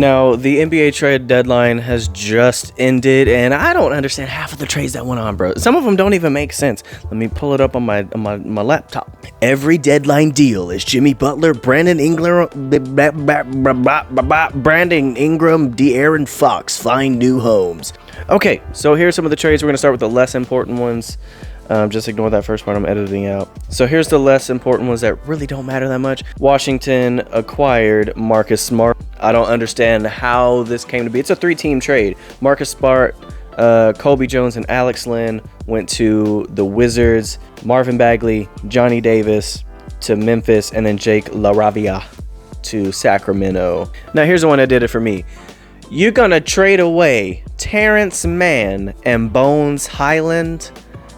Now, the NBA trade deadline has just ended, and I don't understand half of the trades that went on, bro. Some of them don't even make sense. Let me pull it up on my laptop. Every deadline deal is Jimmy Butler, Brandon Ingram, De'Aaron Fox find new homes. Okay, so here's some of the trades. We're going to start with the less important ones. Just ignore that first part I'm editing out. So here's the less important ones that really don't matter that much. Washington acquired Marcus Smart. I don't understand how this came to be. It's a 3-team trade. Marcus Smart, Colby Jones, and Alex Len went to the Wizards. Marvin Bagley, Johnny Davis to Memphis, and then Jake LaRavia to Sacramento. Now here's the one that did it for me. You're gonna trade away Terrence Mann and Bones Highland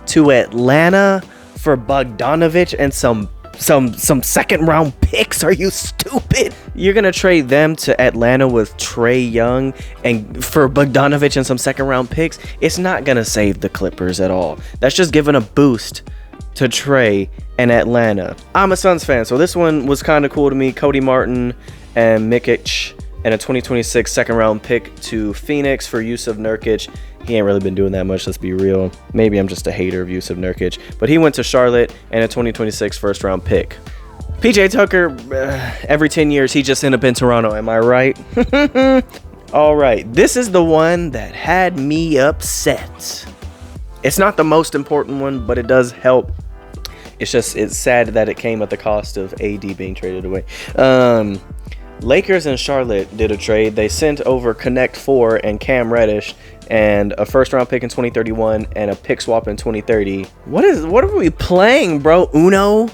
to Atlanta for Bogdanovich and some second round picks? Are you stupid? You're gonna trade them to Atlanta with Trae Young and for Bogdanovich and some second round picks? It's not gonna save the Clippers at all. That's just giving a boost to Trae and Atlanta. I'm a Suns fan, so this one was kind of cool to me. Cody Martin and Mikic and a 2026 second round pick to Phoenix for Yusuf Nurkic. He ain't really been doing that much, let's be real. Maybe I'm just a hater of Yusuf Nurkic, but he went to Charlotte and a 2026 first round pick. PJ Tucker, every 10 years he just ended up in Toronto, am I right? All right, this is the one that had me upset. It's not the most important one, but it does help. It's sad that it came at the cost of AD being traded away. Lakers and Charlotte did a trade. They sent over Connect 4 and Cam Reddish and a first round pick in 2031 and a pick swap in 2030. What are we playing, bro? Uno?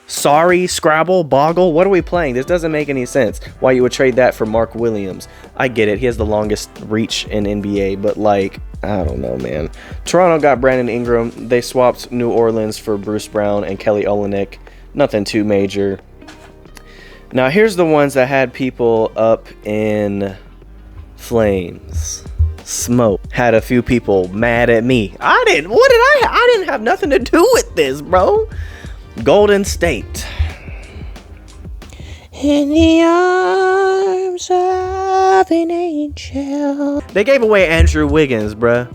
Sorry, Scrabble, Boggle? What are we playing? This doesn't make any sense. Why you would trade that for Mark Williams? I get it. He has the longest reach in NBA, but like, I don't know, man. Toronto got Brandon Ingram. They swapped New Orleans for Bruce Brown and Kelly Olynyk. Nothing too major. Now, here's the ones that had people up in flames. Smoke had a few people mad at me. I didn't have nothing to do with this, bro. Golden State. In the arms of an angel. They gave away Andrew Wiggins, bruh,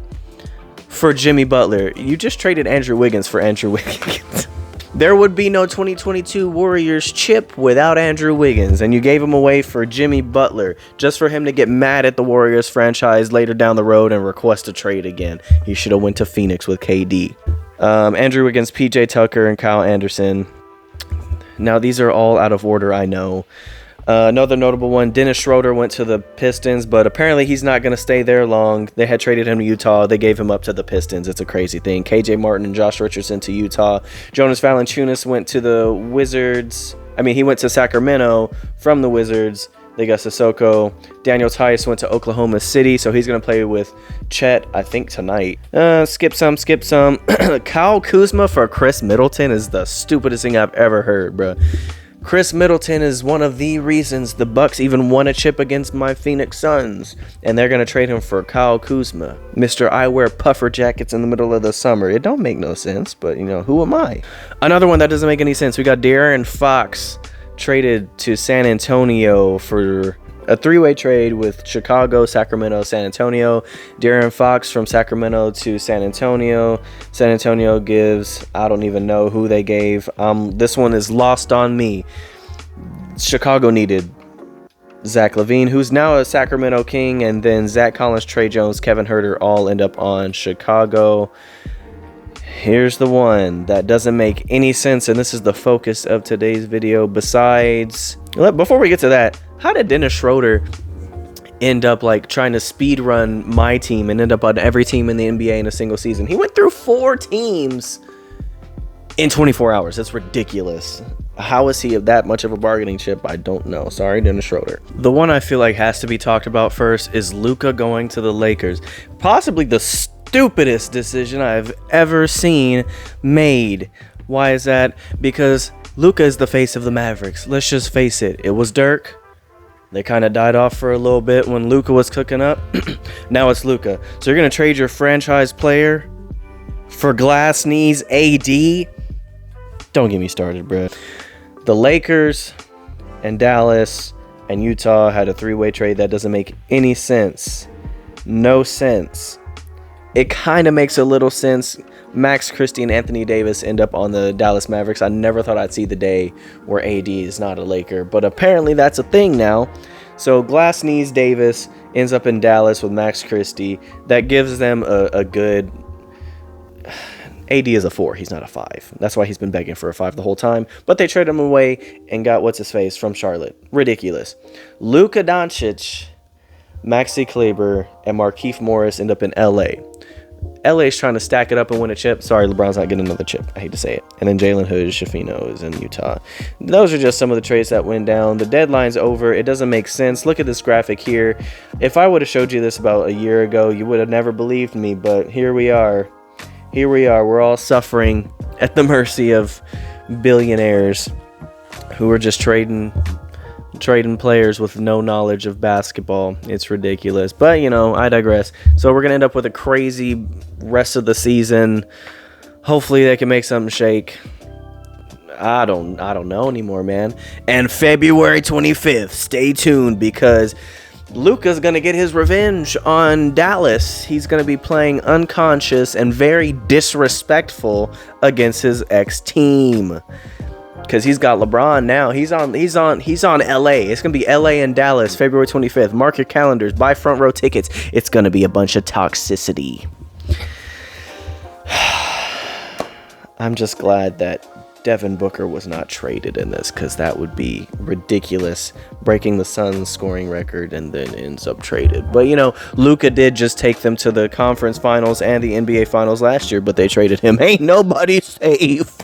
for Jimmy Butler. You just traded Andrew Wiggins for Andrew Wiggins. There would be no 2022 Warriors chip without Andrew Wiggins, and you gave him away for Jimmy Butler just for him to get mad at the Warriors franchise later down the road and request a trade again. He should have went to Phoenix with KD. Andrew Wiggins, PJ Tucker, and Kyle Anderson. Now, these are all out of order, I know. Another notable one, Dennis Schroeder went to the Pistons, but apparently he's not going to stay there long. They had traded him to Utah. They gave him up to the Pistons. It's a crazy thing. KJ Martin and Josh Richardson to Utah. Jonas Valanciunas went to the Wizards. He went to Sacramento from the Wizards. They got Sissoko. Daniel Tice went to Oklahoma City, so he's going to play with Chet, I think, tonight. Skip some. Kyle Kuzma for Chris Middleton is the stupidest thing I've ever heard, bro. Chris Middleton is one of the reasons the Bucks even won a chip against my Phoenix Suns, and they're going to trade him for Kyle Kuzma. Mr. I wear puffer jackets in the middle of the summer. It don't make no sense, but, who am I? Another one that doesn't make any sense. We got De'Aaron Fox traded to San Antonio for a three-way trade with Chicago, Sacramento, San Antonio. De'Aaron Fox from Sacramento to San Antonio. San Antonio gives, I don't even know who they gave. This one is lost on me. Chicago needed Zach LaVine, who's now a Sacramento King, and then Zach Collins, Trey Jones, Kevin Huerter all end up on Chicago. Here's the one that doesn't make any sense, and this is the focus of today's video. Before we get to that, how did Dennis Schroeder end up trying to speed run my team and end up on every team in the NBA in a single season? He went through 4 teams in 24 hours. That's ridiculous. How is he that much of a bargaining chip? I don't know. Sorry, Dennis Schroeder. The one I feel like has to be talked about first is Luka going to the Lakers. Possibly the stupidest decision I've ever seen made. Why is that? Because Luka is the face of the Mavericks. Let's just face it. It was Dirk. They kind of died off for a little bit when Luka was cooking up. Now it's Luka. So you're going to trade your franchise player for glass knees AD? Don't get me started, bro. The Lakers and Dallas and Utah had a three-way trade that doesn't make any sense. No sense. It kind of makes a little sense. Max Christie and Anthony Davis end up on the Dallas Mavericks. I never thought I'd see the day where AD is not a Laker, but apparently that's a thing now. So Glass Knees Davis ends up in Dallas with Max Christie. That gives them a good... AD is a 4. He's not a 5. That's why he's been begging for a 5 the whole time. But they traded him away and got what's-his-face from Charlotte. Ridiculous. Luka Doncic, Maxi Kleber, and Markieff Morris end up in L.A. LA's trying to stack it up and win a chip. Sorry, LeBron's not getting another chip. I hate to say it. And then Jalen Hood, Shafino is in Utah. Those are just some of the trades that went down. The deadline's over. It doesn't make sense. Look at this graphic here. If I would have showed you this about a year ago, you would have never believed me. But here we are. Here we are. We're all suffering at the mercy of billionaires who are just trading players with no knowledge of basketball. It's ridiculous. But, you know, I digress. So we're going to end up with a crazy rest of the season. Hopefully they can make something shake. I don't know anymore, man. And February 25th, stay tuned, because Luka's going to get his revenge on Dallas. He's going to be playing unconscious and very disrespectful against his ex-team. Because he's got LeBron now. He's on LA. It's going to be LA and Dallas, February 25th. Mark your calendars. Buy front row tickets. It's going to be a bunch of toxicity. I'm just glad that Devin Booker was not traded in this, because that would be ridiculous, breaking the Suns scoring record and then ends up traded. But, you know, Luka did just take them to the conference finals and the NBA finals last year, but they traded him. Ain't nobody safe.